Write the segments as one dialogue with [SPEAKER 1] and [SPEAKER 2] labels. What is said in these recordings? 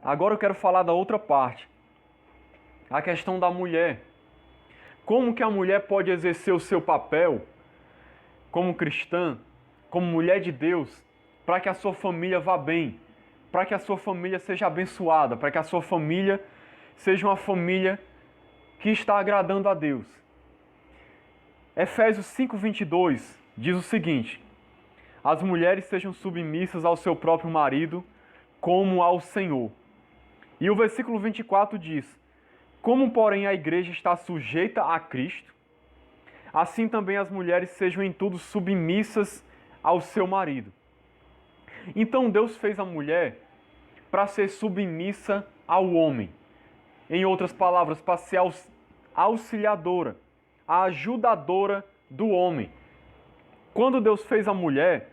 [SPEAKER 1] Agora eu quero falar da outra parte, a questão da mulher. Como que a mulher pode exercer o seu papel como cristã, como mulher de Deus, para que a sua família vá bem, para que a sua família seja abençoada, para que a sua família seja uma família que está agradando a Deus. Efésios 5:22 diz o seguinte: as mulheres sejam submissas ao seu próprio marido, como ao Senhor. E o versículo 24 diz: como, porém, a igreja está sujeita a Cristo, assim também as mulheres sejam em tudo submissas ao seu marido. Então Deus fez a mulher para ser submissa ao homem. Em outras palavras, para ser auxiliadora, a ajudadora do homem. Quando Deus fez a mulher,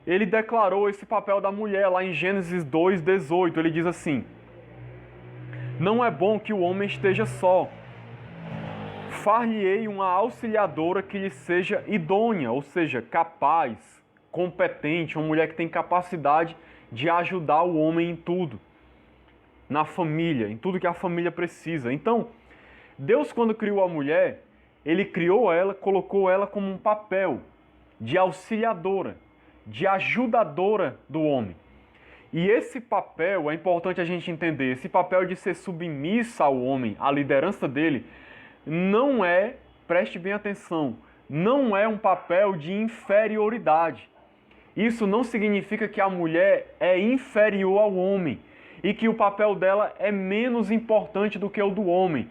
[SPEAKER 1] Ele declarou esse papel da mulher lá em Gênesis 2:18. Ele diz assim: não é bom que o homem esteja só. Far-lhe-ei uma auxiliadora que lhe seja idônea, ou seja, capaz, competente, uma mulher que tem capacidade de ajudar o homem em tudo, na família, em tudo que a família precisa. Então, Deus, quando criou a mulher, Ele criou ela, colocou ela como um papel de auxiliadora, de ajudadora do homem. E esse papel, é importante a gente entender, esse papel de ser submissa ao homem, à liderança dele, não é, preste bem atenção, não é um papel de inferioridade. Isso não significa que a mulher é inferior ao homem e que o papel dela é menos importante do que o do homem.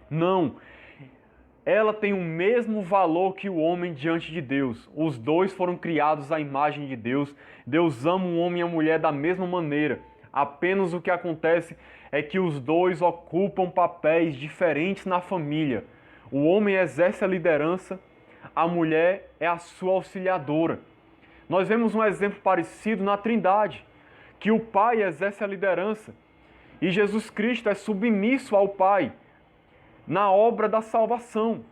[SPEAKER 1] Não. Ela tem o mesmo valor que o homem diante de Deus. Os dois foram criados à imagem de Deus. Deus ama o homem e a mulher da mesma maneira. Apenas o que acontece é que os dois ocupam papéis diferentes na família. O homem exerce a liderança, a mulher é a sua auxiliadora. Nós vemos um exemplo parecido na Trindade, que o Pai exerce a liderança e Jesus Cristo é submisso ao Pai na obra da salvação.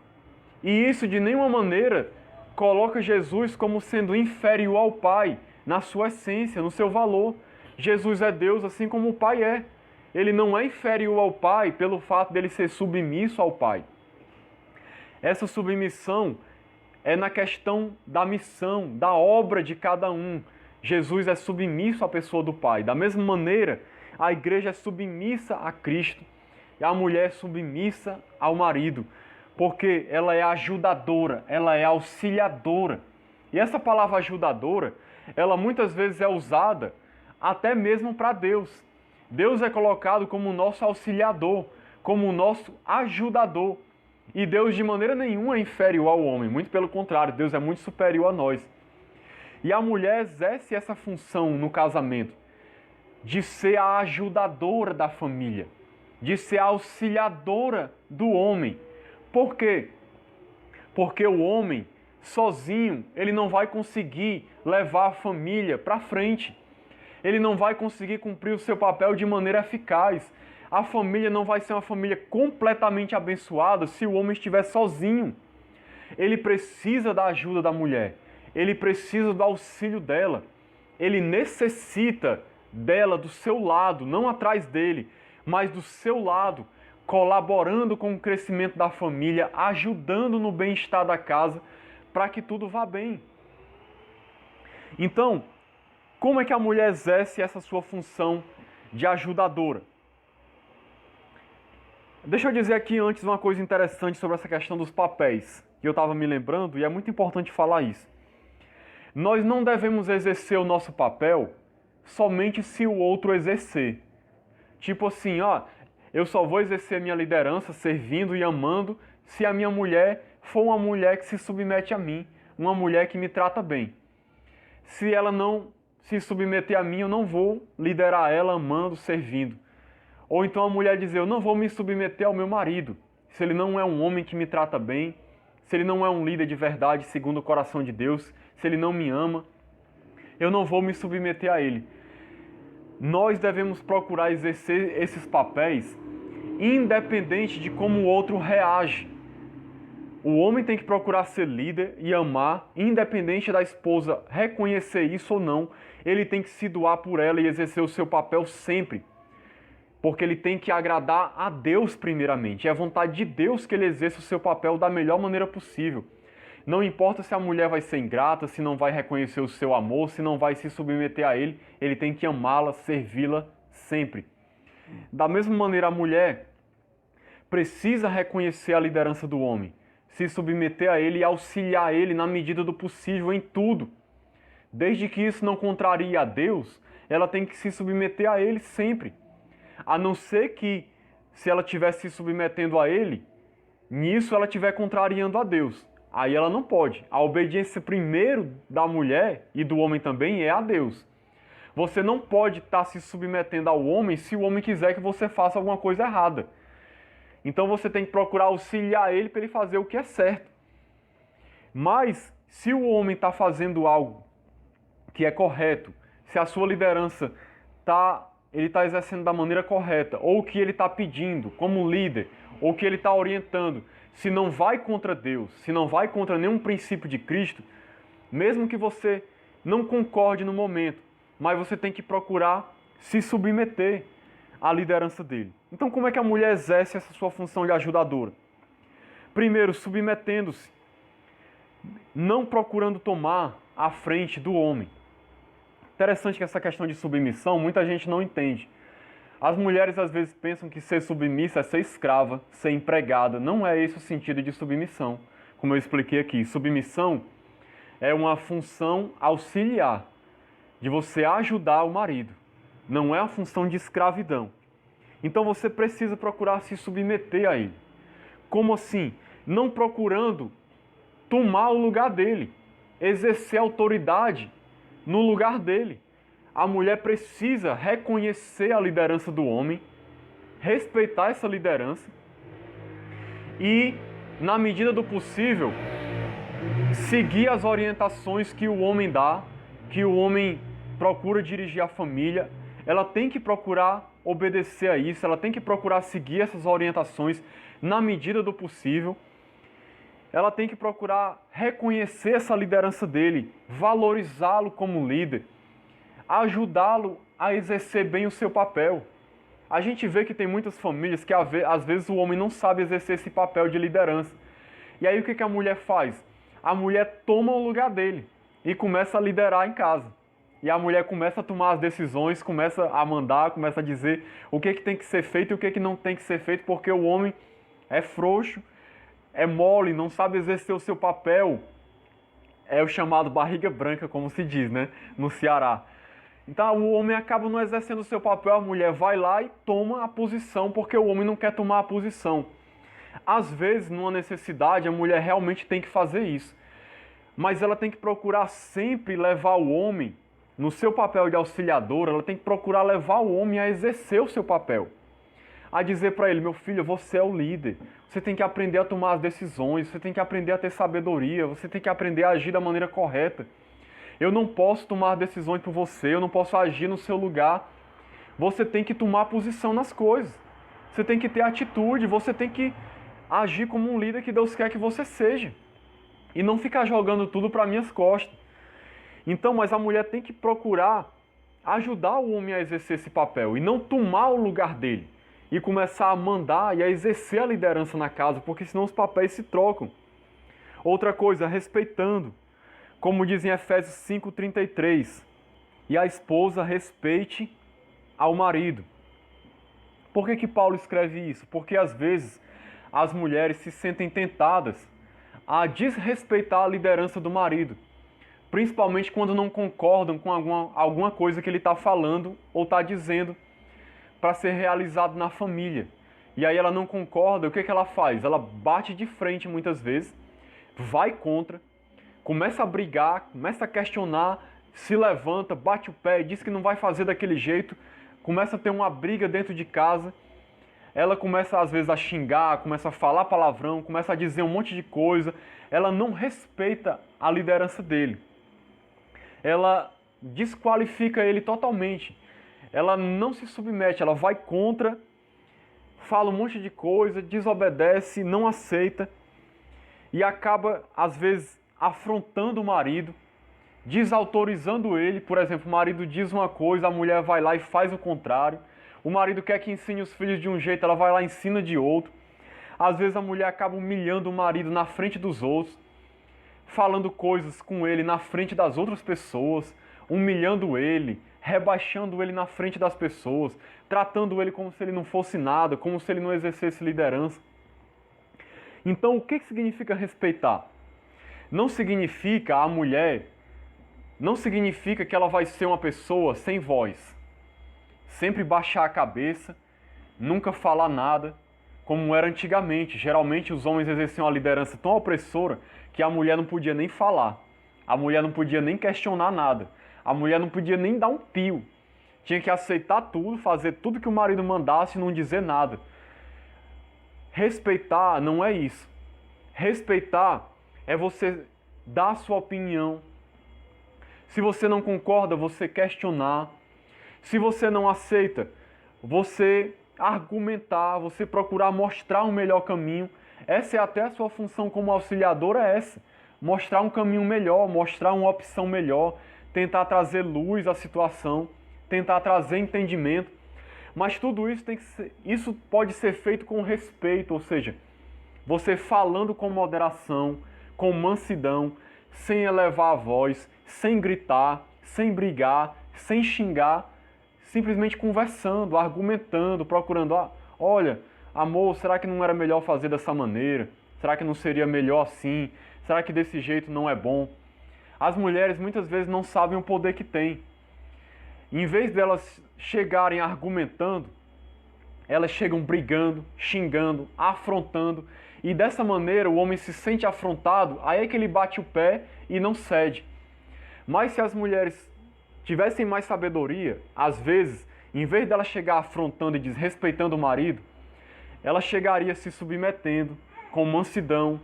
[SPEAKER 1] E isso de nenhuma maneira coloca Jesus como sendo inferior ao Pai, na sua essência, no seu valor. Jesus é Deus assim como o Pai é. Ele não é inferior ao Pai pelo fato dele ser submisso ao Pai. Essa submissão é na questão da missão, da obra de cada um. Jesus é submisso à pessoa do Pai. Da mesma maneira, a igreja é submissa a Cristo e a mulher é submissa ao marido, porque ela é ajudadora, ela é auxiliadora. E essa palavra ajudadora, ela muitas vezes é usada até mesmo para Deus. Deus é colocado como o nosso auxiliador, como o nosso ajudador. E Deus de maneira nenhuma é inferior ao homem, muito pelo contrário, Deus é muito superior a nós. E a mulher exerce essa função no casamento, de ser a ajudadora da família, de ser a auxiliadora do homem. Por quê? Porque o homem, sozinho, ele não vai conseguir levar a família para frente. Ele não vai conseguir cumprir o seu papel de maneira eficaz. A família não vai ser uma família completamente abençoada se o homem estiver sozinho. Ele precisa da ajuda da mulher. Ele precisa do auxílio dela. Ele necessita dela do seu lado, não atrás dele, mas do seu lado, colaborando com o crescimento da família, ajudando no bem-estar da casa, para que tudo vá bem. Então, como é que a mulher exerce essa sua função de ajudadora? Deixa eu dizer aqui antes uma coisa interessante sobre essa questão dos papéis, que eu estava me lembrando, e é muito importante falar isso. Nós não devemos exercer o nosso papel somente se o outro exercer. Tipo assim, eu só vou exercer a minha liderança servindo e amando se a minha mulher for uma mulher que se submete a mim, uma mulher que me trata bem. Se ela não se submeter a mim, eu não vou liderar ela amando, servindo. Ou então a mulher dizer, eu não vou me submeter ao meu marido, se ele não é um homem que me trata bem, se ele não é um líder de verdade segundo o coração de Deus, se ele não me ama, eu não vou me submeter a ele. Nós devemos procurar exercer esses papéis independente de como o outro reage. O homem tem que procurar ser líder e amar, independente da esposa reconhecer isso ou não. Ele tem que se doar por ela e exercer o seu papel sempre. Porque ele tem que agradar a Deus primeiramente. É a vontade de Deus que ele exerça o seu papel da melhor maneira possível. Não importa se a mulher vai ser ingrata, se não vai reconhecer o seu amor, se não vai se submeter a ele tem que amá-la, servi-la sempre. Da mesma maneira, a mulher precisa reconhecer a liderança do homem, se submeter a ele e auxiliar ele na medida do possível em tudo. Desde que isso não contrarie a Deus, ela tem que se submeter a ele sempre. A não ser que, se ela estiver se submetendo a ele, nisso ela estiver contrariando a Deus. Aí ela não pode. A obediência primeiro da mulher e do homem também é a Deus. Você não pode estar se submetendo ao homem se o homem quiser que você faça alguma coisa errada. Então você tem que procurar auxiliar ele para ele fazer o que é certo. Mas se o homem está fazendo algo que é correto, se a sua liderança ele está exercendo da maneira correta, ou o que ele está pedindo como líder, ou o que ele está orientando, se não vai contra Deus, se não vai contra nenhum princípio de Cristo, mesmo que você não concorde no momento, mas você tem que procurar se submeter à liderança dele. Então, como é que a mulher exerce essa sua função de ajudadora? Primeiro, submetendo-se, não procurando tomar a frente do homem. Interessante que essa questão de submissão, muita gente não entende. As mulheres às vezes pensam que ser submissa é ser escrava, ser empregada. Não é esse o sentido de submissão, como eu expliquei aqui. Submissão é uma função auxiliar, de você ajudar o marido. Não é a função de escravidão. Então você precisa procurar se submeter a ele. Como assim? Não procurando tomar o lugar dele, exercer autoridade no lugar dele. A mulher precisa reconhecer a liderança do homem, respeitar essa liderança e, na medida do possível, seguir as orientações que o homem dá, que o homem procura dirigir a família. Ela tem que procurar obedecer a isso, ela tem que procurar seguir essas orientações na medida do possível. Ela tem que procurar reconhecer essa liderança dele, valorizá-lo como líder, ajudá-lo a exercer bem o seu papel. A gente vê que tem muitas famílias que às vezes o homem não sabe exercer esse papel de liderança. E aí o que a mulher faz? A mulher toma o lugar dele e começa a liderar em casa. E a mulher começa a tomar as decisões, começa a mandar, começa a dizer o que tem que ser feito e o que não tem que ser feito, porque o homem é frouxo, é mole, não sabe exercer o seu papel. É o chamado barriga branca, como se diz, né, no Ceará. Então o homem acaba não exercendo o seu papel, a mulher vai lá e toma a posição, porque o homem não quer tomar a posição. Às vezes, numa necessidade, a mulher realmente tem que fazer isso. Mas ela tem que procurar sempre levar o homem, no seu papel de auxiliadora, ela tem que procurar levar o homem a exercer o seu papel. A dizer para ele, meu filho, você é o líder. Você tem que aprender a tomar as decisões, você tem que aprender a ter sabedoria, você tem que aprender a agir da maneira correta. Eu não posso tomar decisões por você, eu não posso agir no seu lugar. Você tem que tomar posição nas coisas. Você tem que ter atitude, você tem que agir como um líder que Deus quer que você seja. E não ficar jogando tudo para minhas costas. Então, mas a mulher tem que procurar ajudar o homem a exercer esse papel e não tomar o lugar dele. E começar a mandar e a exercer a liderança na casa, porque senão os papéis se trocam. Outra coisa, respeitando. Como diz em Efésios 5:33, e a esposa respeite ao marido. Por que Paulo escreve isso? Porque às vezes as mulheres se sentem tentadas a desrespeitar a liderança do marido, principalmente quando não concordam com alguma coisa que ele está falando ou está dizendo para ser realizado na família. E aí ela não concorda, o que ela faz? Ela bate de frente muitas vezes, vai contra, começa a brigar, começa a questionar, se levanta, bate o pé, diz que não vai fazer daquele jeito, começa a ter uma briga dentro de casa. Ela começa às vezes a xingar, começa a falar palavrão, começa a dizer um monte de coisa. Ela não respeita a liderança dele. Ela desqualifica ele totalmente. Ela não se submete, ela vai contra, fala um monte de coisa, desobedece, não aceita. e acaba, às vezes, afrontando o marido, desautorizando ele. Por exemplo, o marido diz uma coisa, a mulher vai lá e faz o contrário. O marido quer que ensine os filhos de um jeito, ela vai lá e ensina de outro. Às vezes a mulher acaba humilhando o marido na frente dos outros, falando coisas com ele na frente das outras pessoas, humilhando ele, rebaixando ele na frente das pessoas, tratando ele como se ele não fosse nada, como se ele não exercesse liderança. Então, o que significa respeitar? Não significa a mulher, não significa que ela vai ser uma pessoa sem voz, sempre baixar a cabeça, nunca falar nada, como era antigamente. Geralmente os homens exerciam uma liderança tão opressora que a mulher não podia nem falar, a mulher não podia nem questionar nada, a mulher não podia nem dar um pio. Tinha que aceitar tudo, fazer tudo que o marido mandasse e não dizer nada. Respeitar não é isso. Respeitar é você dar a sua opinião. Se você não concorda, você questionar. Se você não aceita, você argumentar, você procurar mostrar um melhor caminho. Essa é até a sua função como auxiliadora, é essa. Mostrar um caminho melhor, mostrar uma opção melhor, tentar trazer luz à situação, tentar trazer entendimento. Mas tudo isso isso pode ser feito com respeito, ou seja, você falando com moderação, com mansidão, sem elevar a voz, sem gritar, sem brigar, sem xingar, simplesmente conversando, argumentando, procurando, olha, amor, será que não era melhor fazer dessa maneira? Será que não seria melhor assim? Será que desse jeito não é bom? As mulheres muitas vezes não sabem o poder que têm. Em vez delas chegarem argumentando, elas chegam brigando, xingando, afrontando, e dessa maneira o homem se sente afrontado, aí é que ele bate o pé e não cede. Mas se as mulheres tivessem mais sabedoria, às vezes, em vez dela chegar afrontando e desrespeitando o marido, ela chegaria se submetendo com mansidão,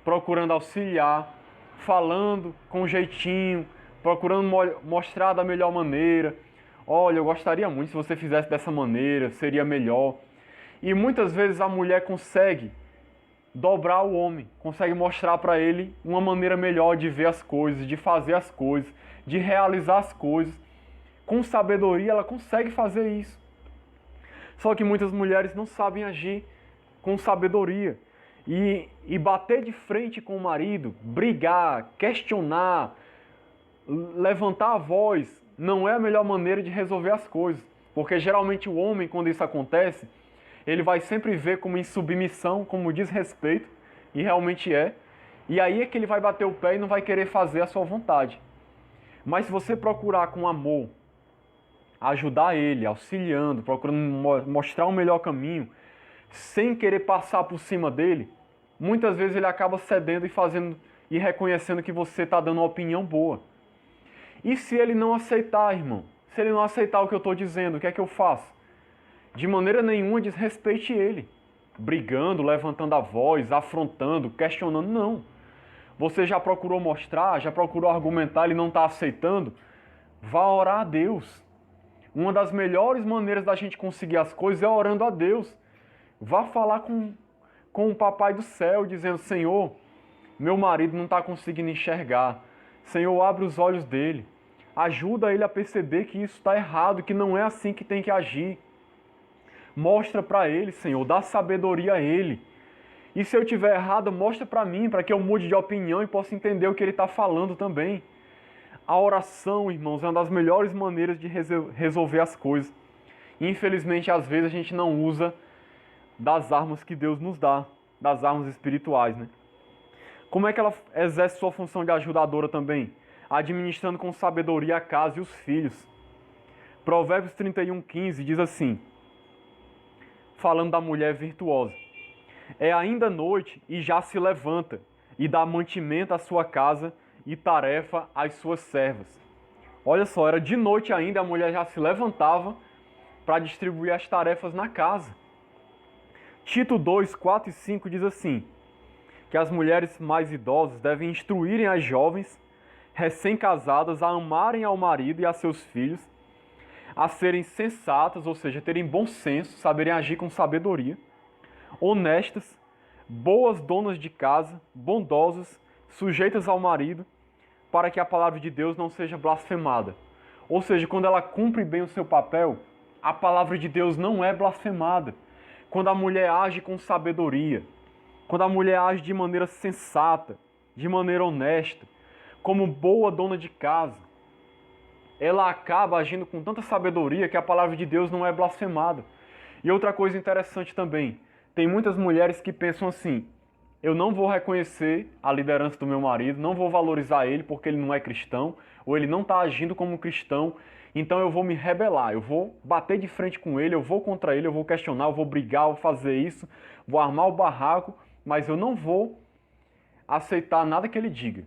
[SPEAKER 1] procurando auxiliar, falando com jeitinho, procurando mostrar da melhor maneira. Olha, eu gostaria muito se você fizesse dessa maneira, seria melhor. E muitas vezes a mulher consegue dobrar o homem, consegue mostrar para ele uma maneira melhor de ver as coisas, de fazer as coisas, de realizar as coisas. Com sabedoria ela consegue fazer isso. Só que muitas mulheres não sabem agir com sabedoria. E bater de frente com o marido, brigar, questionar, levantar a voz, não é a melhor maneira de resolver as coisas. Porque geralmente o homem, quando isso acontece, ele vai sempre ver como insubmissão, como desrespeito, e realmente é. E aí é que ele vai bater o pé e não vai querer fazer a sua vontade. Mas se você procurar com amor, ajudar ele, auxiliando, procurando mostrar um melhor caminho, sem querer passar por cima dele, muitas vezes ele acaba cedendo e fazendo e reconhecendo que você está dando uma opinião boa. E se ele não aceitar, irmão? Se ele não aceitar o que eu estou dizendo, o que é que eu faço? De maneira nenhuma desrespeite ele, brigando, levantando a voz, afrontando, questionando, não. Você já procurou mostrar, já procurou argumentar, ele não está aceitando? Vá orar a Deus. Uma das melhores maneiras da gente conseguir as coisas é orando a Deus. Vá falar com o Papai do Céu, dizendo, Senhor, meu marido não está conseguindo enxergar. Senhor, abre os olhos dele. Ajuda ele a perceber que isso está errado, que não é assim que tem que agir. Mostra para ele, Senhor, dá sabedoria a ele. E se eu estiver errado, mostra para mim, para que eu mude de opinião e possa entender o que ele está falando também. A oração, irmãos, é uma das melhores maneiras de resolver as coisas. Infelizmente, às vezes a gente não usa das armas que Deus nos dá, das armas espirituais, né? Como é que ela exerce sua função de ajudadora também? Administrando com sabedoria a casa e os filhos. Provérbios 31:15 diz assim, falando da mulher virtuosa: é ainda noite e já se levanta, e dá mantimento à sua casa e tarefa às suas servas. Olha só, era de noite ainda, a mulher já se levantava para distribuir as tarefas na casa. Tito 2, 4 e 5 diz assim, que as mulheres mais idosas devem instruírem as jovens recém-casadas a amarem ao marido e a seus filhos, a serem sensatas, ou seja, terem bom senso, saberem agir com sabedoria, honestas, boas donas de casa, bondosas, sujeitas ao marido, para que a palavra de Deus não seja blasfemada. Ou seja, quando ela cumpre bem o seu papel, a palavra de Deus não é blasfemada. Quando a mulher age com sabedoria, quando a mulher age de maneira sensata, de maneira honesta, como boa dona de casa, ela acaba agindo com tanta sabedoria que a palavra de Deus não é blasfemada. E outra coisa interessante também, tem muitas mulheres que pensam assim: eu não vou reconhecer a liderança do meu marido, não vou valorizar ele porque ele não é cristão, ou ele não está agindo como cristão, então eu vou me rebelar, eu vou bater de frente com ele, eu vou contra ele, eu vou questionar, eu vou brigar, eu vou fazer isso, vou armar o barraco, mas eu não vou aceitar nada que ele diga.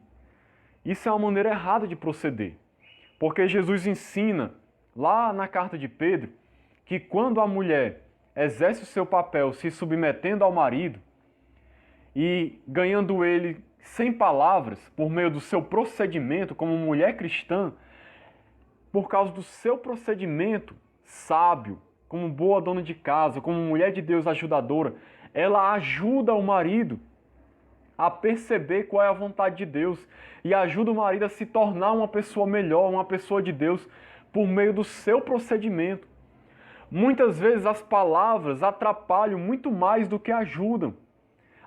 [SPEAKER 1] Isso é uma maneira errada de proceder, porque Jesus ensina lá na carta de Pedro que quando a mulher exerce o seu papel se submetendo ao marido e ganhando ele sem palavras, por meio do seu procedimento como mulher cristã, por causa do seu procedimento sábio, como boa dona de casa, como mulher de Deus ajudadora, ela ajuda o marido a perceber qual é a vontade de Deus e ajuda o marido a se tornar uma pessoa melhor, uma pessoa de Deus, por meio do seu procedimento. Muitas vezes as palavras atrapalham muito mais do que ajudam.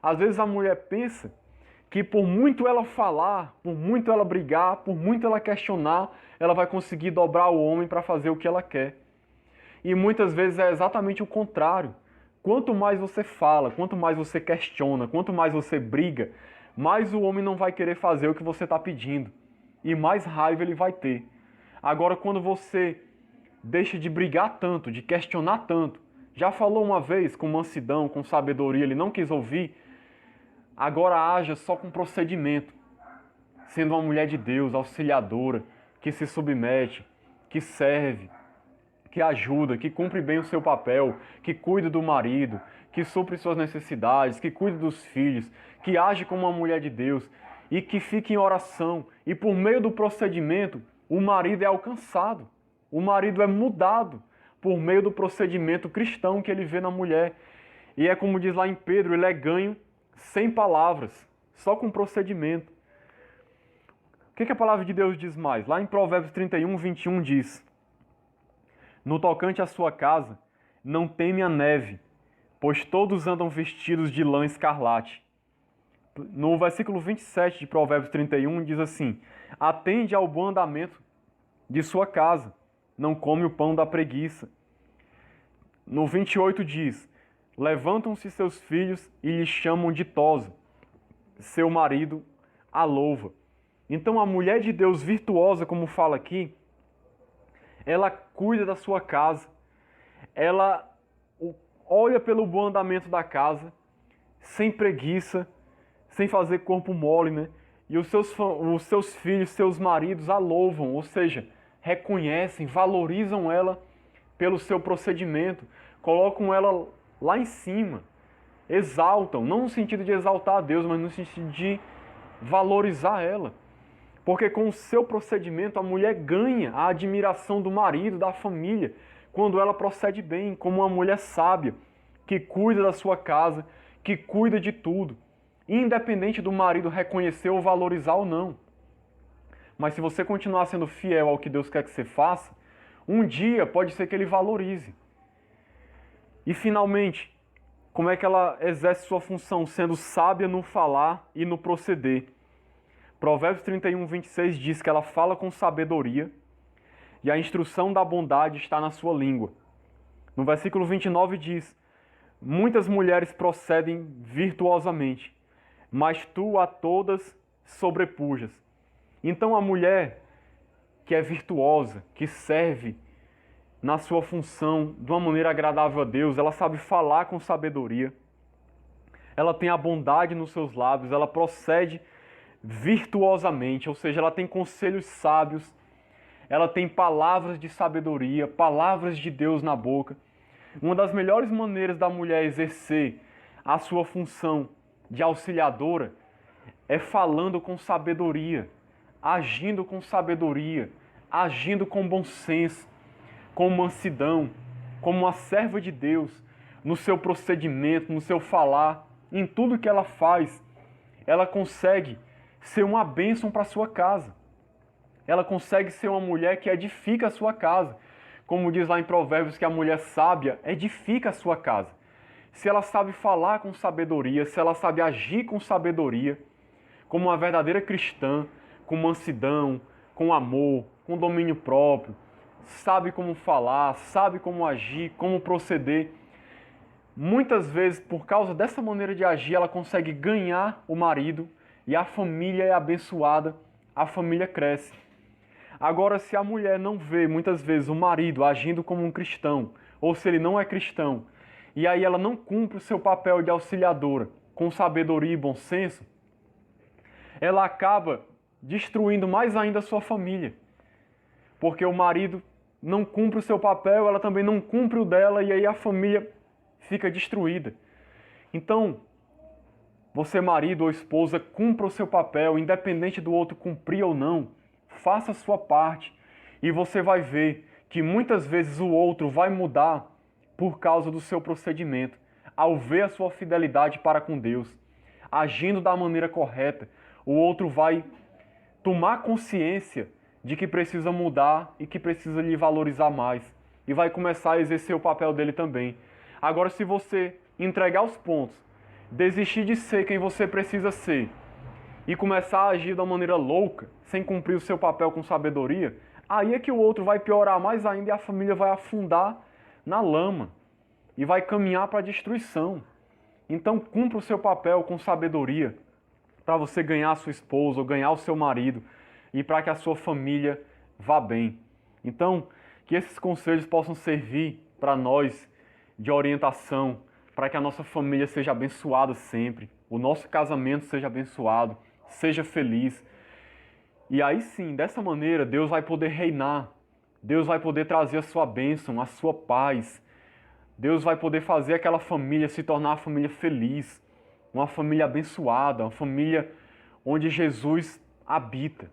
[SPEAKER 1] Às vezes a mulher pensa que por muito ela falar, por muito ela brigar, por muito ela questionar, ela vai conseguir dobrar o homem para fazer o que ela quer. E muitas vezes é exatamente o contrário. Quanto mais você fala, quanto mais você questiona, quanto mais você briga, mais o homem não vai querer fazer o que você está pedindo. E mais raiva ele vai ter. Agora, quando você deixa de brigar tanto, de questionar tanto, já falou uma vez com mansidão, com sabedoria, ele não quis ouvir, agora haja só com procedimento, sendo uma mulher de Deus, auxiliadora, que se submete, que serve, que ajuda, que cumpre bem o seu papel, que cuida do marido, que supre suas necessidades, que cuida dos filhos, que age como uma mulher de Deus e que fica em oração. E por meio do procedimento, o marido é alcançado, o marido é mudado por meio do procedimento cristão que ele vê na mulher. E é como diz lá em Pedro, ele é ganho sem palavras, só com procedimento. O que a palavra de Deus diz mais? Lá em Provérbios 31, 21 diz: no tocante à sua casa, não teme a neve, pois todos andam vestidos de lã escarlate. No versículo 27 de Provérbios 31 diz assim: atende ao bom andamento de sua casa, não come o pão da preguiça. No 28 diz: levantam-se seus filhos e lhe chamam ditosa, seu marido a louva. Então a mulher de Deus virtuosa, como fala aqui, ela cuida da sua casa, ela olha pelo bom andamento da casa, sem preguiça, sem fazer corpo mole, né? E os seus filhos, seus maridos a louvam, ou seja, reconhecem, valorizam ela pelo seu procedimento, colocam ela lá em cima, exaltam, não no sentido de exaltar a Deus, mas no sentido de valorizar ela. Porque com o seu procedimento a mulher ganha a admiração do marido, da família, quando ela procede bem, como uma mulher sábia, que cuida da sua casa, que cuida de tudo, independente do marido reconhecer ou valorizar ou não. Mas se você continuar sendo fiel ao que Deus quer que você faça, um dia pode ser que ele valorize. E finalmente, como é que ela exerce sua função? Sendo sábia no falar e no proceder. Provérbios 31, 26 diz que ela fala com sabedoria e a instrução da bondade está na sua língua. No versículo 29 diz: muitas mulheres procedem virtuosamente, mas tu a todas sobrepujas. Então a mulher que é virtuosa, que serve na sua função de uma maneira agradável a Deus, ela sabe falar com sabedoria, ela tem a bondade nos seus lábios, ela procede virtuosamente, ou seja, ela tem conselhos sábios, ela tem palavras de sabedoria, palavras de Deus na boca. Uma das melhores maneiras da mulher exercer a sua função de auxiliadora é falando com sabedoria, agindo com sabedoria, agindo com bom senso, com mansidão, como uma serva de Deus, no seu procedimento, no seu falar. em tudo que ela faz, ela consegue ser uma bênção para a sua casa. Ela consegue ser uma mulher que edifica a sua casa. Como diz lá em Provérbios que a mulher sábia edifica a sua casa. Se ela sabe falar com sabedoria, se ela sabe agir com sabedoria, como uma verdadeira cristã, com mansidão, com amor, com domínio próprio, sabe como falar, sabe como agir, como proceder. Muitas vezes, por causa dessa maneira de agir, ela consegue ganhar o marido e a família é abençoada, a família cresce. Agora, se a mulher não vê, muitas vezes, o marido agindo como um cristão, ou se ele não é cristão, e aí ela não cumpre o seu papel de auxiliadora com sabedoria e bom senso, ela acaba destruindo mais ainda a sua família. Porque o marido não cumpre o seu papel, ela também não cumpre o dela, e aí a família fica destruída. Então, você marido ou esposa, cumpra o seu papel, independente do outro cumprir ou não, faça a sua parte, e você vai ver que muitas vezes o outro vai mudar por causa do seu procedimento, ao ver a sua fidelidade para com Deus, agindo da maneira correta, o outro vai tomar consciência de que precisa mudar e que precisa lhe valorizar mais, e vai começar a exercer o papel dele também. Agora, se você entregar os pontos, desistir de ser quem você precisa ser e começar a agir da maneira louca, sem cumprir o seu papel com sabedoria, aí é que o outro vai piorar mais ainda e a família vai afundar na lama e vai caminhar para a destruição. Então, cumpra o seu papel com sabedoria para você ganhar a sua esposa ou ganhar o seu marido e para que a sua família vá bem. Então, que esses conselhos possam servir para nós de orientação, para que a nossa família seja abençoada sempre, o nosso casamento seja abençoado, seja feliz. E aí sim, dessa maneira, Deus vai poder reinar, Deus vai poder trazer a sua bênção, a sua paz, Deus vai poder fazer aquela família se tornar uma família feliz, uma família abençoada, uma família onde Jesus habita.